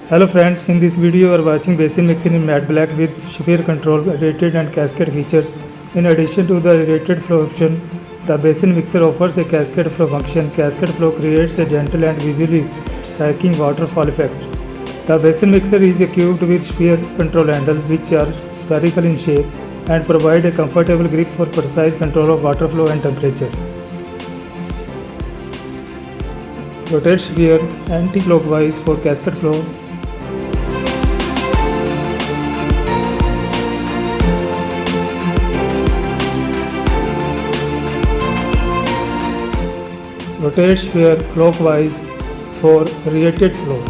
Hello friends, in this video you are watching Basin mixing in matte black with sphere control, aerated and cascade features. In addition to the aerated flow option, the Basin mixer offers a cascade flow function. Cascade flow creates a gentle and visually striking waterfall effect. The Basin mixer is equipped with sphere control handles which are spherical in shape and provide a comfortable grip for precise control of water flow and temperature. Rotate sphere anti-clockwise for cascade flow. Rotate sphere clockwise for aerated flow.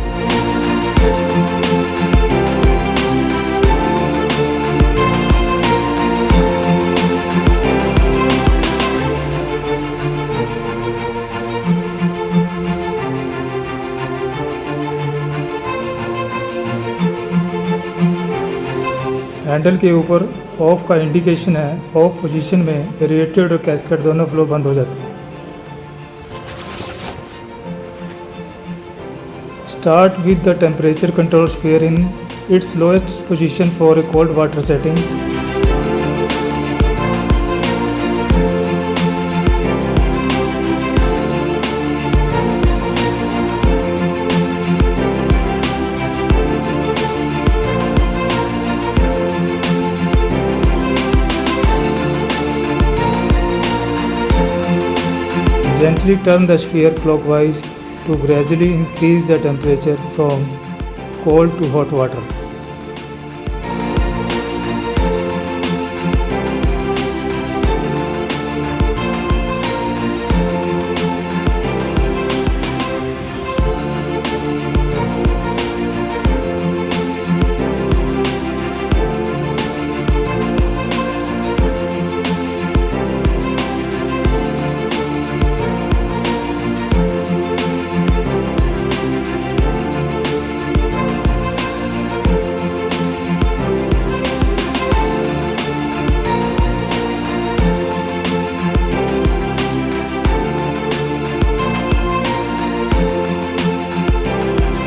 Handle के ऊपर of का indication है। Of position में aerated और cascade दोनों flow बंद हो जाते हैं। Start with the temperature control sphere in its lowest position for a cold water setting. Gently turn the sphere clockwise to gradually increase the temperature from cold to hot water.